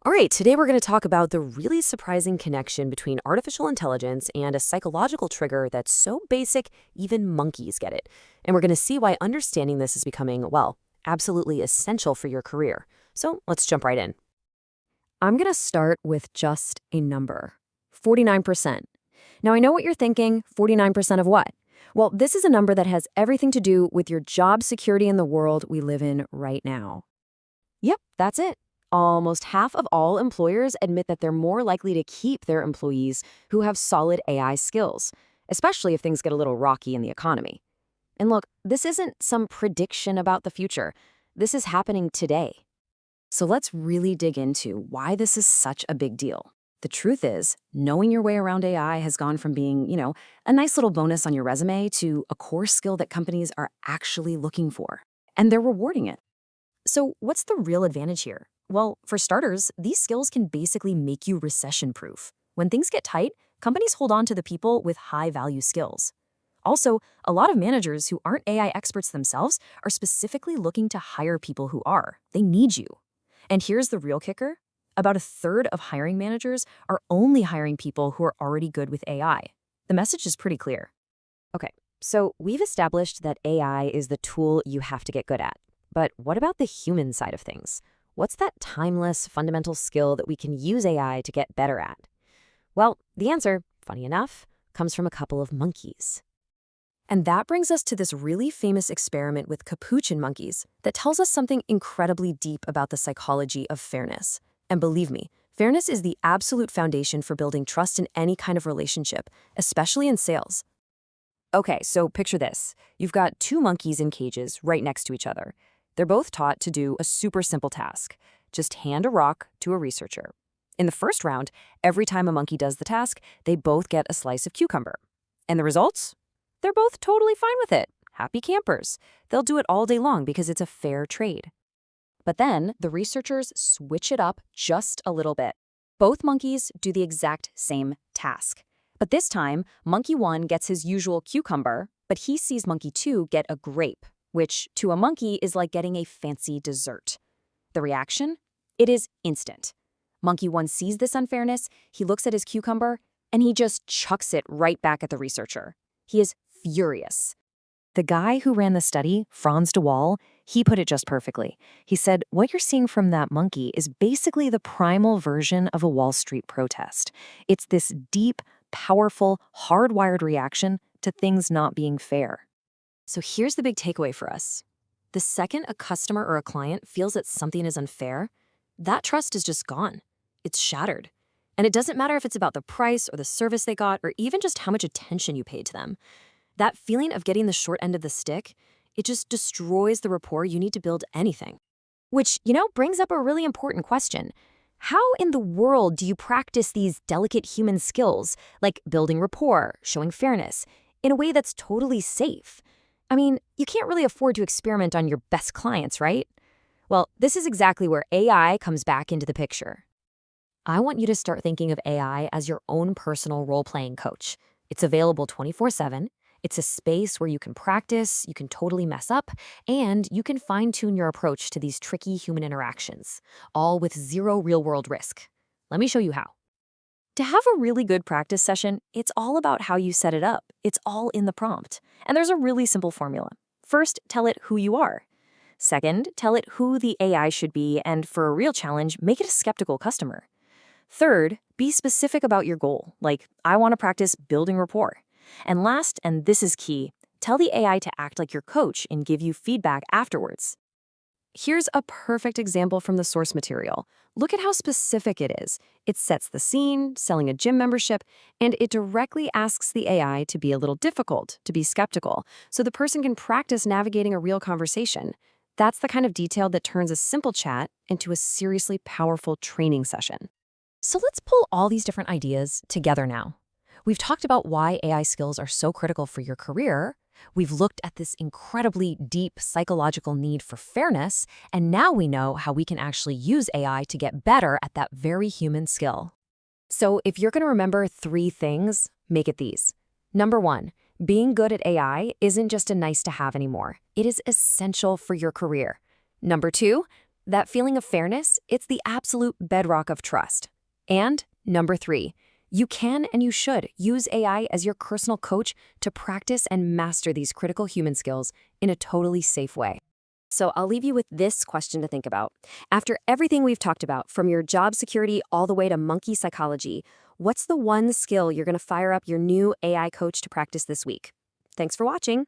All right, today we're going to talk about the really surprising connection between artificial intelligence and a psychological trigger that's so basic, even monkeys get it. And we're going to see why understanding this is becoming, well, absolutely essential for your career. So let's jump right in. I'm going to start with just a number 49%. Now, I know what you're thinking 49% of what? Well, this is a number that has everything to do with your job security in the world we live in right now. Yep, that's it. Almost half of all employers admit that they're more likely to keep their employees who have solid AI skills, especially if things get a little rocky in the economy. And look, this isn't some prediction about the future. This is happening today. So let's really dig into why this is such a big deal. The truth is, knowing your way around AI has gone from being, a nice little bonus on your resume to a core skill that companies are actually looking for. And they're rewarding it. So what's the real advantage here? Well, for starters, these skills can basically make you recession-proof. When things get tight, companies hold on to the people with high-value skills. Also, a lot of managers who aren't AI experts themselves are specifically looking to hire people who are. They need you. And here's the real kicker. About a third of hiring managers are only hiring people who are already good with AI. The message is pretty clear. Okay, so we've established that AI is the tool you have to get good at. But what about the human side of things? What's that timeless, fundamental skill that we can use AI to get better at? Well, the answer, funny enough, comes from a couple of monkeys. And that brings us to this really famous experiment with capuchin monkeys that tells us something incredibly deep about the psychology of fairness. And believe me, fairness is the absolute foundation for building trust in any kind of relationship, especially in sales. Okay, so picture this. You've got two monkeys in cages right next to each other. They're both taught to do a super simple task. Just hand a rock to a researcher. In the first round, every time a monkey does the task, they both get a slice of cucumber. And the results? They're both totally fine with it. Happy campers. They'll do it all day long because it's a fair trade. But then the researchers switch it up just a little bit. Both monkeys do the exact same task. But this time, monkey 1 gets his usual cucumber, but he sees monkey 2 get a grape, which to a monkey is like getting a fancy dessert. The reaction? It is instant. Monkey 1 sees this unfairness, he looks at his cucumber, and he just chucks it right back at the researcher. He is furious. The guy who ran the study, Franz de Waal, he put it just perfectly. He said, what you're seeing from that monkey is basically the primal version of a Wall Street protest. It's this deep, powerful, hardwired reaction to things not being fair. So here's the big takeaway for us. The second a customer or a client feels that something is unfair, that trust is just gone. It's shattered. And it doesn't matter if it's about the price or the service they got or even just how much attention you paid to them. That feeling of getting the short end of the stick, it just destroys the rapport you need to build anything. Which, brings up a really important question. How in the world do you practice these delicate human skills, like building rapport, showing fairness, in a way that's totally safe? I mean, you can't really afford to experiment on your best clients, right? Well, this is exactly where AI comes back into the picture. I want you to start thinking of AI as your own personal role-playing coach. It's available 24/7. It's a space where you can practice, you can totally mess up, and you can fine-tune your approach to these tricky human interactions, all with zero real-world risk. Let me show you how. To have a really good practice session, it's all about how you set it up. It's all in the prompt. And there's a really simple formula. First, tell it who you are. Second, tell it who the AI should be, and for a real challenge, make it a skeptical customer. Third, be specific about your goal, like, I want to practice building rapport. And last, and this is key, tell the AI to act like your coach and give you feedback afterwards. Here's a perfect example from the source material. Look at how specific it is. It sets the scene, selling a gym membership, and it directly asks the AI to be a little difficult, to be skeptical, so the person can practice navigating a real conversation. That's the kind of detail that turns a simple chat into a seriously powerful training session. So let's pull all these different ideas together now. We've talked about why AI skills are so critical for your career. We've looked at this incredibly deep psychological need for fairness, and now we know how we can actually use AI to get better at that very human skill. So if you're going to remember 3 things, make it these. Number 1, being good at AI isn't just a nice to have anymore. It is essential for your career. Number 2, That feeling of fairness, it's the absolute bedrock of trust. And number 3, you can and you should use AI as your personal coach to practice and master these critical human skills in a totally safe way. So I'll leave you with this question to think about. After everything we've talked about, from your job security all the way to monkey psychology, what's the one skill you're going to fire up your new AI coach to practice this week? Thanks for watching.